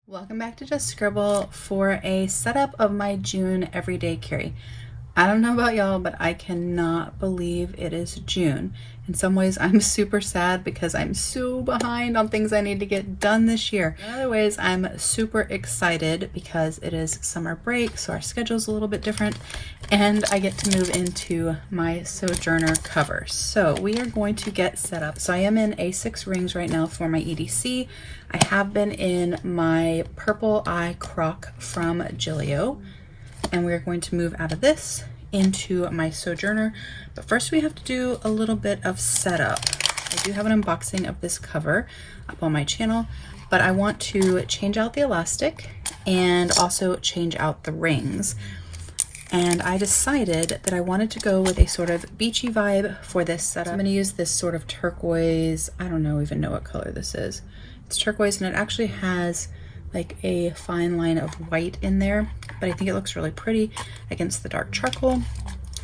Welcome back to Just Scribble for a setup of my June everyday carry. I don't know about y'all, but I cannot believe it is June. In some ways, I'm super sad because I'm so behind on things I need to get done this year. In other ways, I'm super excited because it is summer break, so our schedule's a little bit different, and I get to move into my Sojourner cover. So we are going to get set up. So I am in A6 rings right now for my EDC. I have been in my purple eye croc from Gillio, and we're going to move out of this into my Sojourner. But first we have to do a little bit of setup. I do have an unboxing of this cover up on my channel, but I want to change out the elastic and also change out the rings. And I decided that I wanted to go with a sort of beachy vibe for this setup. I'm going to use this sort of turquoise. I don't even know what color this is. It's turquoise, and it actually has like a fine line of white in there, but I think it looks really pretty against the dark charcoal.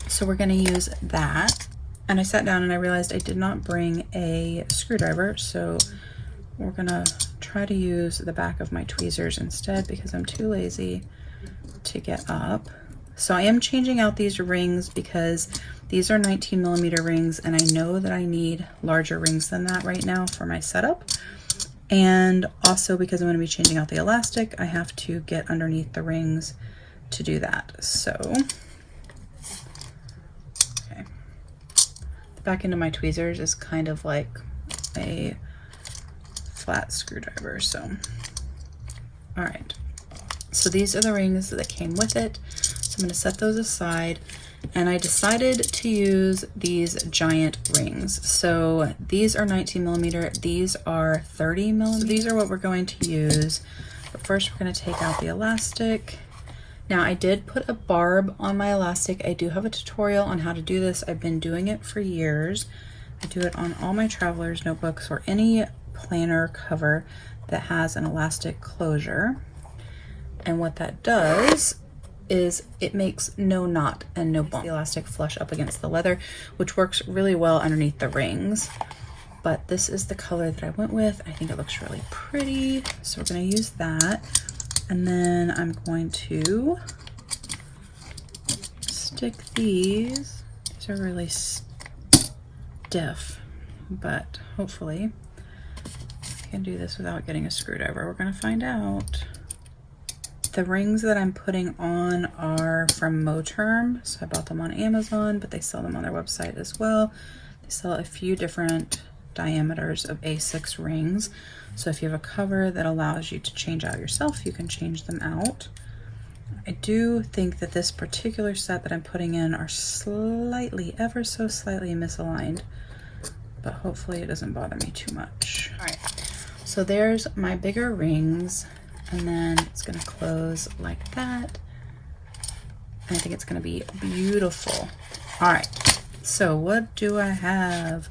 So we're going to use that. And I sat down and I realized I did not bring a screwdriver, so we're going to try to use the back of my tweezers instead because I'm too lazy to get up. So I am changing out these rings because these are 19mm rings, and I know that I need larger rings than that right now for my setup. And also because I'm going to be changing out the elastic, I have to get underneath the rings to do that. So, okay. The back end of my tweezers is kind of like a flat screwdriver, so. All right. So these are the rings that came with it. So I'm going to set those aside. And I decided to use these giant rings. So these are 19mm, these are 30mm. So these are what we're going to use. But first we're going to take out the elastic. Now I did put a barb on my elastic. I do have a tutorial on how to do this. I've been doing it for years. I do it on all my traveler's notebooks or any planner cover that has an elastic closure. And what that does is it makes no knot and no bump. The elastic flush up against the leather, which works really well underneath the rings. But this is the color that I went with. I think it looks really pretty. So we're going to use that. And then I'm going to stick these. These are really stiff, but hopefully I can do this without getting a screwdriver. We're going to find out. The rings that I'm putting on are from Moterm, so I bought them on Amazon, but they sell them on their website as well. They sell a few different diameters of A6 rings, so if you have a cover that allows you to change out yourself, you can change them out. I do think that this particular set that I'm putting in are slightly, ever so slightly misaligned, but hopefully it doesn't bother me too much. All right, so there's my bigger rings. And then it's going to close like that. And I think it's going to be beautiful. All right, so what do I have?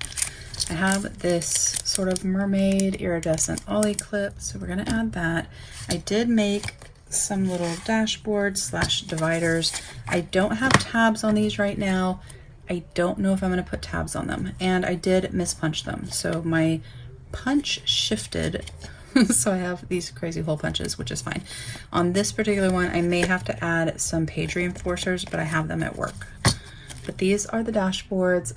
I have this sort of mermaid iridescent ollie clip, so we're going to add that. I did make some little dashboards / dividers. I don't have tabs on these right now. I don't know if I'm going to put tabs on them. And I did mispunch them, so my punch shifted. So I have these crazy hole punches, which is fine. On this particular one, I may have to add some page reinforcers, but I have them at work. But these are the dashboards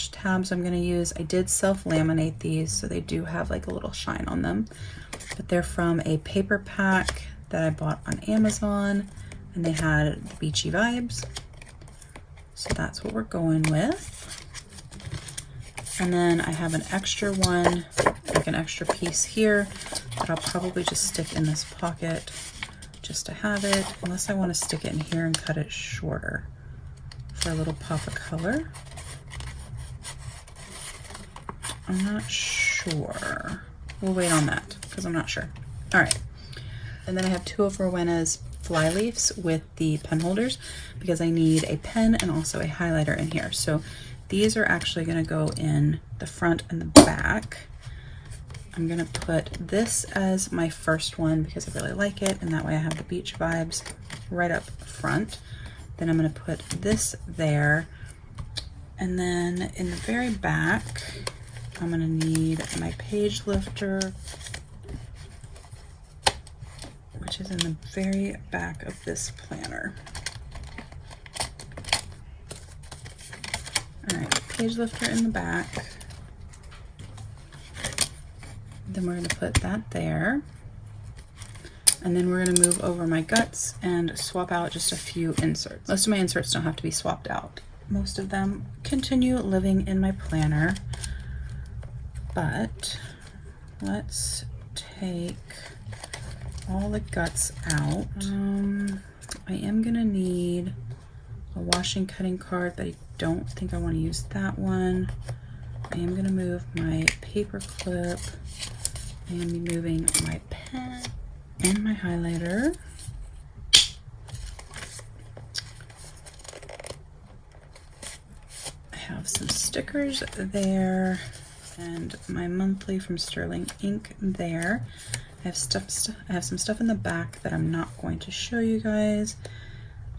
/ tabs I'm going to use. I did self-laminate these, so they do have like a little shine on them. But they're from a paper pack that I bought on Amazon, and they had the beachy vibes. So that's what we're going with. And then I have an extra one, like an extra piece here, that I'll probably just stick in this pocket just to have it, unless I want to stick it in here and cut it shorter for a little pop of color. I'm not sure. We'll wait on that because I'm not sure. All right. And then I have two of Rowena's fly leaves with the pen holders because I need a pen and also a highlighter in here. So these are actually going to go in the front and the back. I'm going to put this as my first one because I really like it, and that way I have the beach vibes right up front. Then I'm going to put this there, and then in the very back I'm going to need my page lifter which is in the very back of this planner. All right, page lifter in the back. Then we're going to put that there. And then we're going to move over my guts and swap out just a few inserts. Most of my inserts don't have to be swapped out. Most of them continue living in my planner. But let's take all the guts out. I am going to need a washing cutting card, but I don't think I want to use that one. I am going to move my paper clip. I am moving my pen and my highlighter. I have some stickers there and my monthly from Sterling Ink there. I have some stuff in the back that I'm not going to show you guys.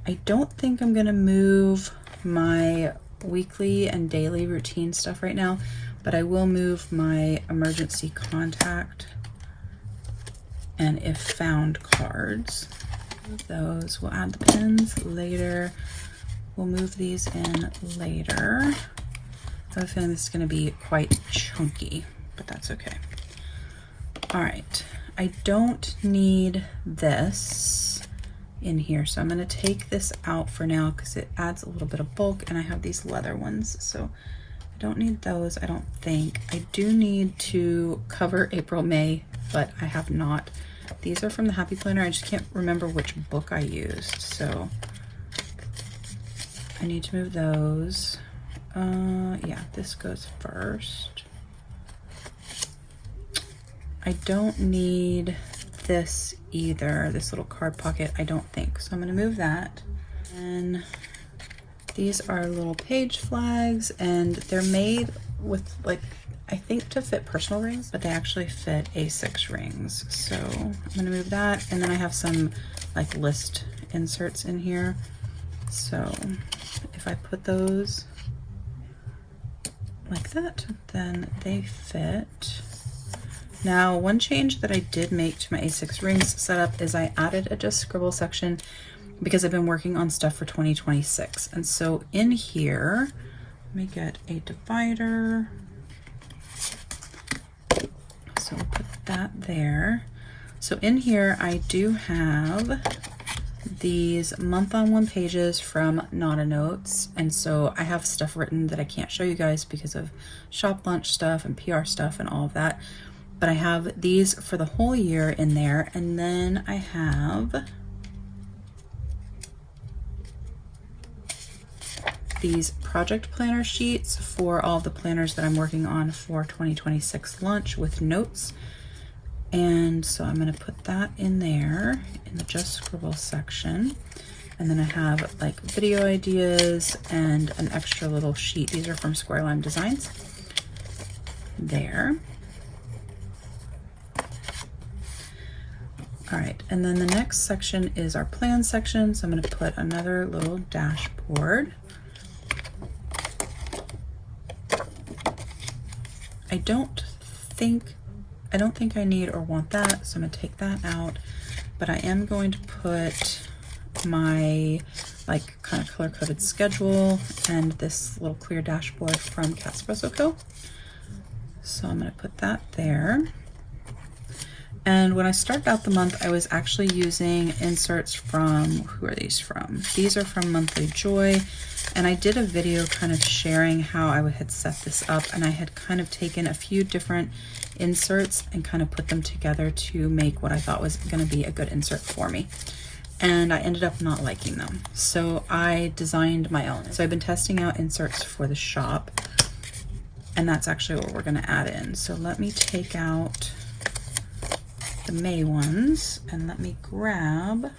I don't think I'm gonna move my weekly and daily routine stuff right now, but I will move my emergency contact and if found cards. Those, we'll add the pins later. We'll move these in later. I have a feeling this is gonna be quite chunky, but that's okay. All right, I don't need this in here, so I'm gonna take this out for now because it adds a little bit of bulk, and I have these leather ones, so I don't need those, I don't think. I do need to cover April, May, but I have not. These are from the Happy Planner. I just can't remember which book I used, so I need to move those. Yeah, this goes first. I don't need this either, this little card pocket, I don't think. So I'm gonna move that. And these are little page flags, and they're made with, like, I think to fit personal rings, but they actually fit A6 rings. So I'm gonna move that. And then I have some like list inserts in here. So if I put those like that, then they fit. Now, one change that I did make to my A6 rings setup is I added a Just Scribble section because I've been working on stuff for 2026. And so in here, let me get a divider. So we'll put that there. So in here, I do have these month-on-one pages from Nada Notes. And so I have stuff written that I can't show you guys because of shop lunch stuff and PR stuff and all of that. But I have these for the whole year in there. And then I have these project planner sheets for all the planners that I'm working on for 2026 launch with notes. And so I'm going to put that in there in the Just Scribble section. And then I have like video ideas and an extra little sheet. These are from Square Lime Designs. There. All right, and then the next section is our plan section. So I'm going to put another little dashboard. I don't think I need or want that, so I'm going to take that out. But I am going to put my like kind of color-coded schedule and this little clear dashboard from Espresso Co. So I'm going to put that there. And when I started out the month, I was actually using inserts from, who are these from? These are from Monthly Joy. And I did a video kind of sharing how I had set this up, and I had kind of taken a few different inserts and kind of put them together to make what I thought was going to be a good insert for me. And I ended up not liking them. So I designed my own. So I've been testing out inserts for the shop, and that's actually what we're going to add in. So let me take out the May ones and let me grab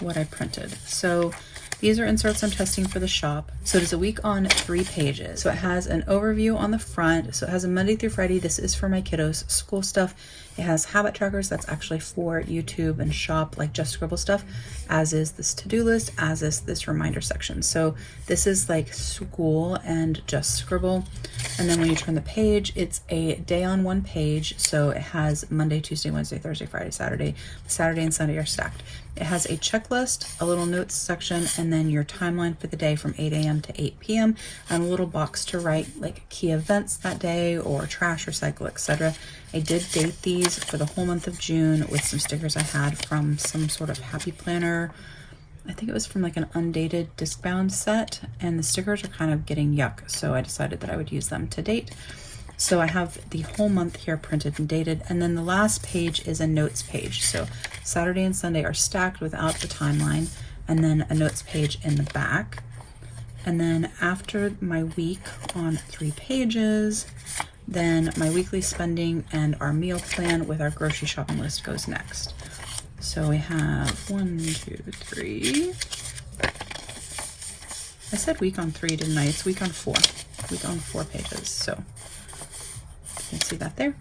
what I printed. So these are inserts I'm testing for the shop. So it is a week on 3 pages. So it has an overview on the front. So it has a Monday through Friday. This is for my kiddos' school stuff. It has habit trackers that's actually for YouTube and shop, like Just Scribble stuff, as is this to-do list, as is this reminder section. So this is like school and Just Scribble. And then when you turn the page, it's a day on one page. So it has Monday, Tuesday, Wednesday, Thursday, Friday, Saturday. Saturday and Sunday are stacked. It has a checklist, a little notes section, and then your timeline for the day from 8 a.m. to 8 p.m. and a little box to write like key events that day or trash, recycle, etc. I did date these for the whole month of June with some stickers I had from some sort of happy planner. I think it was from like an undated disc bound set, and the stickers are kind of getting yuck, so I decided that I would use them to date. So I have the whole month here printed and dated, and then the last page is a notes page. So Saturday and Sunday are stacked without the timeline, and then a notes page in the back. And then after my week on 3 pages, then my weekly spending and our meal plan with our grocery shopping list goes next. So we have 1, 2, 3. I said week on 3, didn't I? It's week on 4. Week on 4 pages. So you can see that there.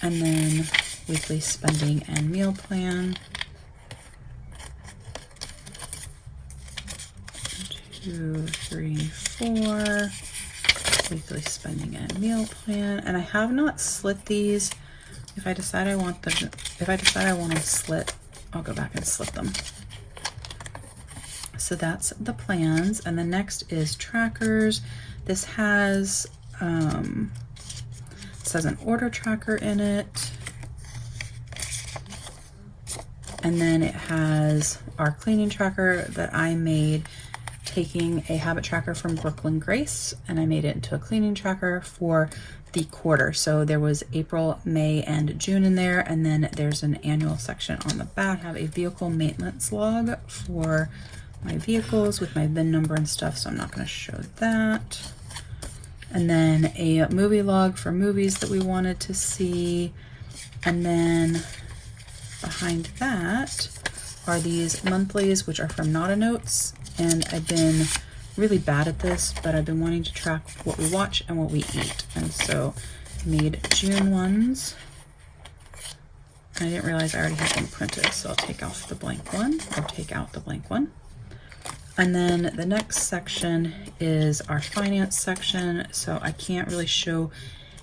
And then weekly spending and meal plan. 2, 3, 4. Weekly spending and meal plan. And I have not slit these. If I decide I want them slit, I'll go back and slit them. So that's the plans. And the next is trackers. This has an order tracker in it. And then it has our cleaning tracker that I made, taking a habit tracker from Brooklyn Grace, and I made it into a cleaning tracker for the quarter. So there was April, May, and June in there, and then there's an annual section on the back. I have a vehicle maintenance log for my vehicles with my VIN number and stuff, so I'm not going to show that. And then a movie log for movies that we wanted to see. And then behind that are these monthlies, which are from Not a Notes. And I've been really bad at this, but I've been wanting to track what we watch and what we eat. And so I made June ones. I didn't realize I already had them printed, so I'll take off the blank one, or take out the blank one. And then the next section is our finance section. So I can't really show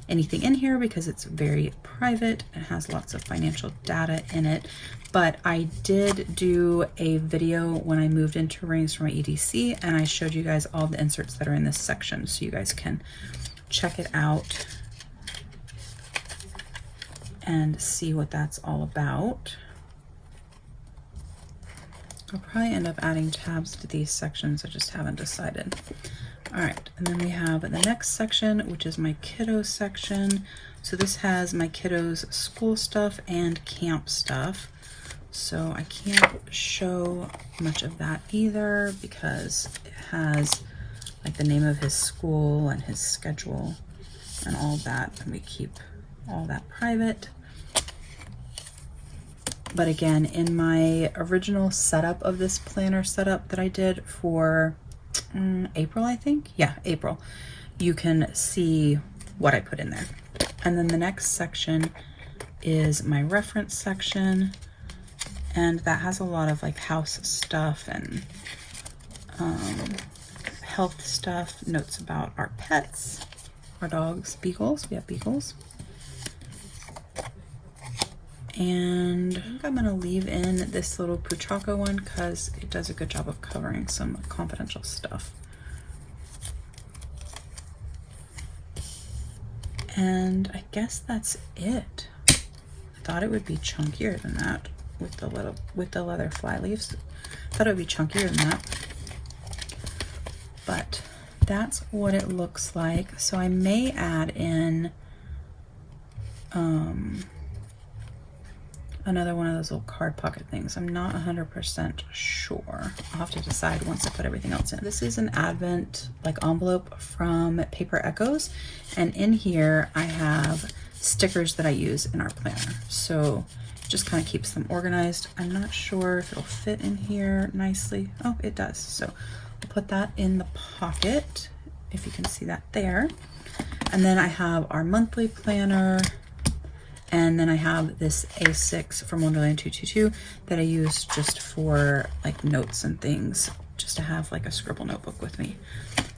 anything in here because it's very private. It has lots of financial data in it. But I did do a video when I moved into rings for my EDC, and I showed you guys all the inserts that are in this section, so you guys can check it out and see what that's all about. I'll probably end up adding tabs to these sections. I just haven't decided. All right, and then we have the next section, which is my kiddo section. So this has my kiddos' school stuff and camp stuff. So I can't show much of that either because it has like the name of his school and his schedule and all that, and we keep all that private. But again, in my original setup of this planner setup that I did for April, I think. Yeah, April. You can see what I put in there. And then the next section is my reference section. And that has a lot of like house stuff and health stuff, notes about our pets, our dogs, beagles. We have beagles. And I think I'm gonna leave in this little Puchaka one because it does a good job of covering some confidential stuff. And I guess that's it. I thought it would be chunkier than that with the leather fly leaves. I thought it would be chunkier than that. But that's what it looks like. So I may add in another one of those little card pocket things. I'm not 100% sure. I'll have to decide once I put everything else in. This is an Advent like envelope from Paper Echoes, and in here I have stickers that I use in our planner. So it just kind of keeps them organized. I'm not sure if it'll fit in here nicely. Oh, it does. So I'll put that in the pocket, if you can see that there. And then I have our monthly planner. And then I have this A6 from Wonderland 222 that I use just for like notes and things, just to have like a scribble notebook with me.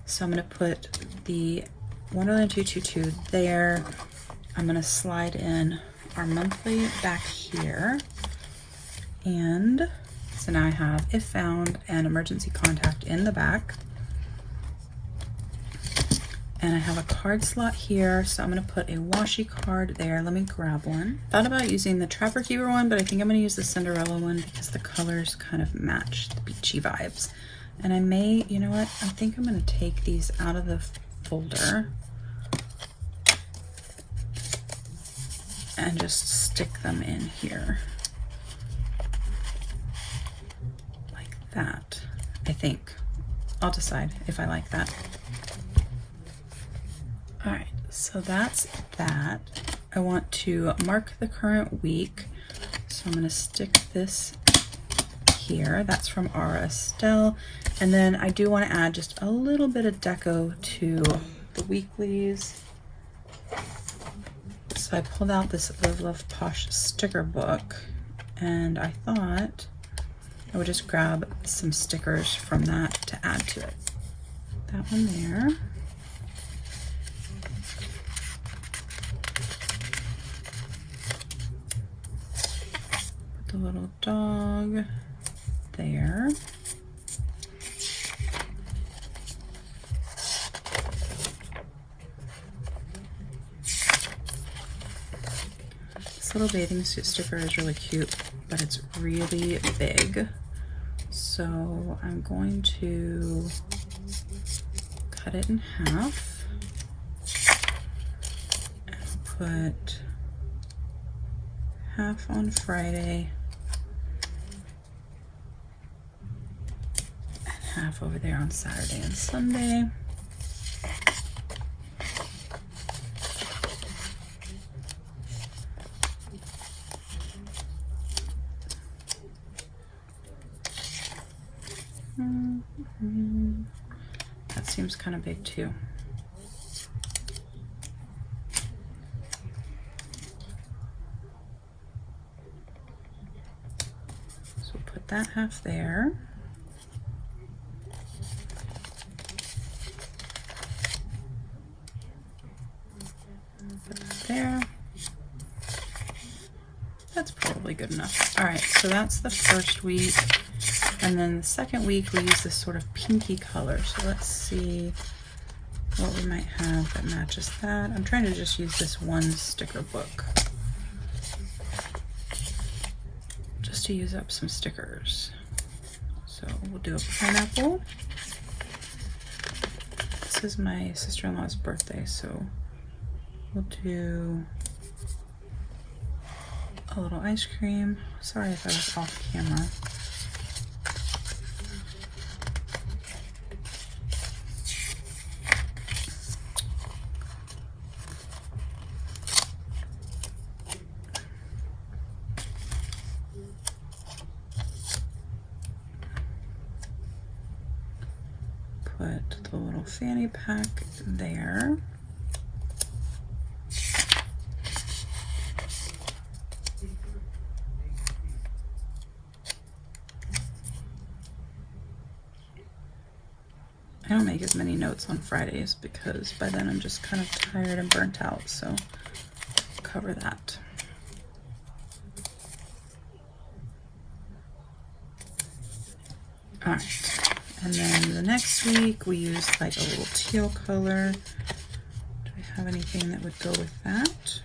So I'm gonna put the Wonderland 222 there. I'm gonna slide in our monthly back here. And so now I have if found and emergency contact in the back. And I have a card slot here, so I'm gonna put a washi card there. Let me grab one. Thought about using the Trapper Keeper one, but I think I'm gonna use the Cinderella one because the colors kind of match the beachy vibes. And I may, you know what? I think I'm gonna take these out of the folder and just stick them in here. Like that, I think. I'll decide if I like that. All right, so that's that. I want to mark the current week. So I'm gonna stick this here. That's from Aura Estelle. And then I do want to add just a little bit of deco to the weeklies. So I pulled out this Live Love Posh sticker book, and I thought I would just grab some stickers from that to add to it. That one there. Put the little dog there. This little bathing suit sticker is really cute, but it's really big. So I'm going to cut it in half and put half on Friday and half over there on Saturday and Sunday. That seems kind of big too. So we'll put that half there. Put that there. That's probably good enough. All right, so that's the first week. And then the second week we use this sort of pinky color. So let's see what we might have that matches that. I'm trying to just use this one sticker book just to use up some stickers. So we'll do a pineapple. This is my sister-in-law's birthday, so we'll do a little ice cream. Sorry if I was off camera. Put the little fanny pack there. I don't make as many notes on Fridays because by then I'm just kind of tired and burnt out, so I'll cover that. All right. And then the next week we use like a little teal color. Do I have anything that would go with that?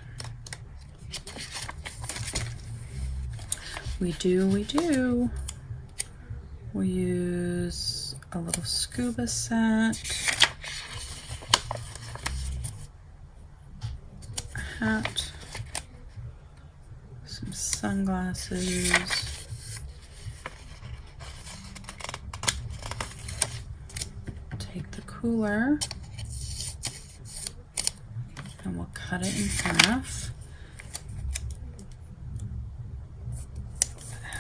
We do. We use a little scuba set, a hat, some sunglasses, take the cooler and we'll cut it in half.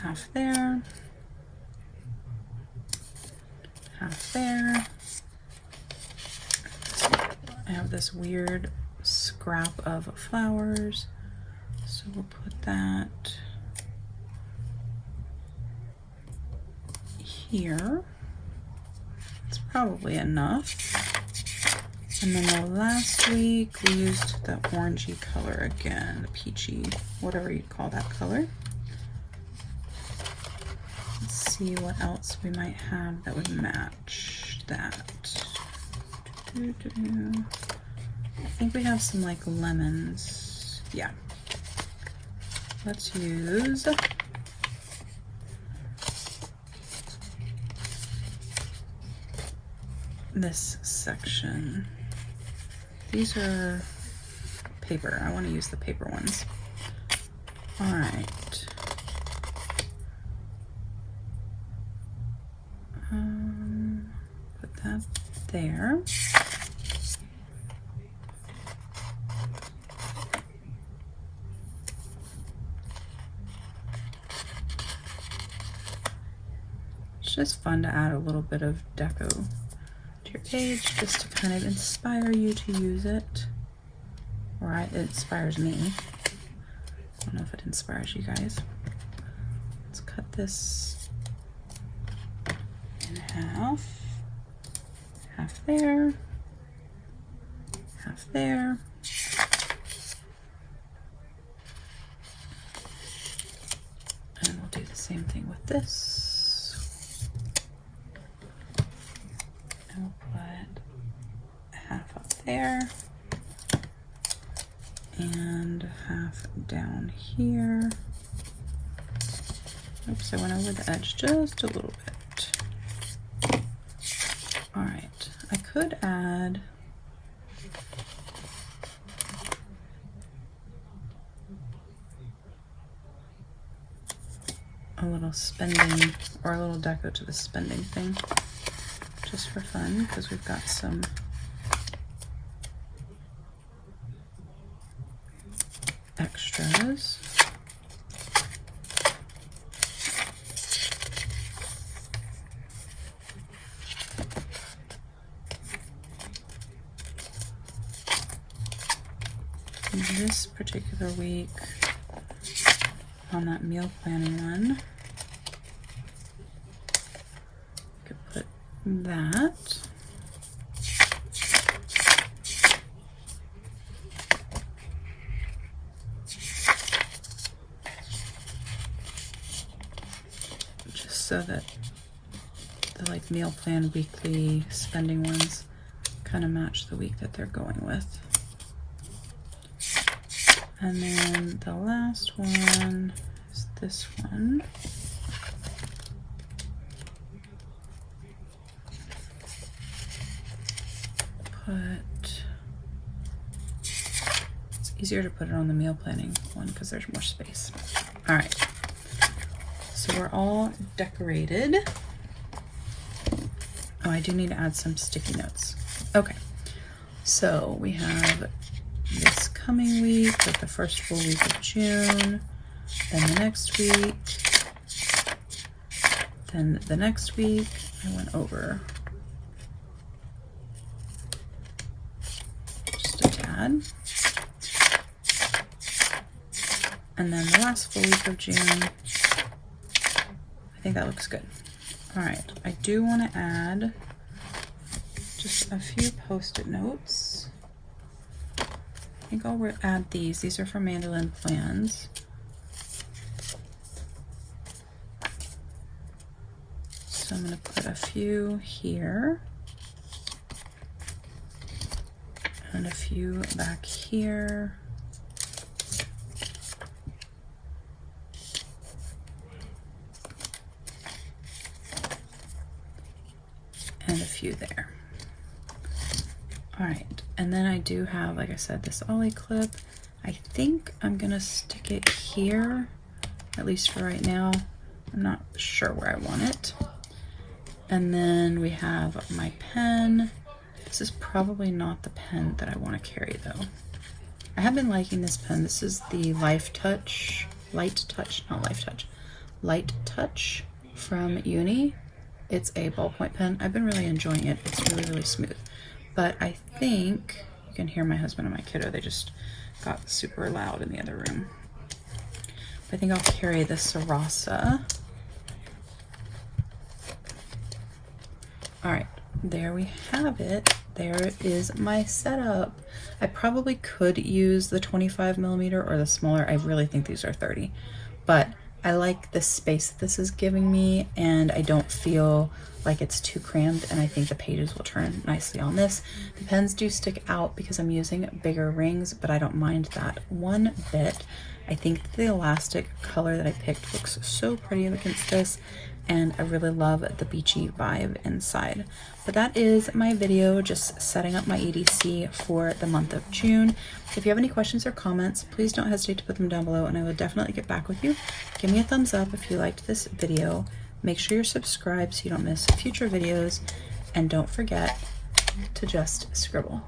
Half there, half there. I have this weird scrap of flowers, so we'll put that here. It's probably enough. And then the last week we used the orangey color again, the peachy, whatever you call that color. Let's see what else we might have that would match that. I think we have some like lemons. Yeah. Let's use this section. These are paper. I want to use the paper ones. All right. Put that there. It's just fun to add a little bit of deco to your page just to kind of inspire you to use it. Or it inspires me. I don't know if it inspires you guys. Let's cut this in half. Half there. Half there. And we'll do the same thing with this. And we'll put half up there and half down here. Oops, I went over the edge just a little bit. All right, I could add a little spending or a little deco to the spending thing just for fun because we've got some extras. In this particular week, on that meal planning one, I could put that. Just so that the like meal plan weekly spending ones kind of match the week that they're going with. And then the last one is this one. It's easier to put it on the meal planning one because there's more space. All right, so we're all decorated. Oh, I do need to add some sticky notes. Okay, so we have this coming week, like the first full week of June, then the next week, then the next week. I went over just a tad, and then the last full week of June. I think that looks good. All right, I do want to add just a few post-it notes. I think I'll add these. These are from Mandolin Plans. So I'm going to put a few here and a few back here. And a few there. All right, and then I do have, like I said, this ollie clip. I think I'm gonna stick it here, at least for right now. I'm not sure where I want it. And then we have my pen. This is probably not the pen that I want to carry though. I have been liking this pen. This is the Light Touch from Uni. It's a ballpoint pen. I've been really enjoying it. It's really, really smooth. But I think you can hear my husband and my kiddo. They just got super loud in the other room. I think I'll carry the Sarasa. All right, there we have it. There is my setup. I probably could use the 25mm or the smaller. I really think these are 30, but I like the space this is giving me, and I don't feel like it's too crammed, and I think the pages will turn nicely on this. The pens do stick out because I'm using bigger rings, but I don't mind that one bit. I think the elastic color that I picked looks so pretty against this, and I really love the beachy vibe inside. But that is my video just setting up my EDC for the month of June. If you have any questions or comments, please don't hesitate to put them down below, and I will definitely get back with you. Give me a thumbs up if you liked this video. Make sure you're subscribed so you don't miss future videos, and don't forget to just scribble.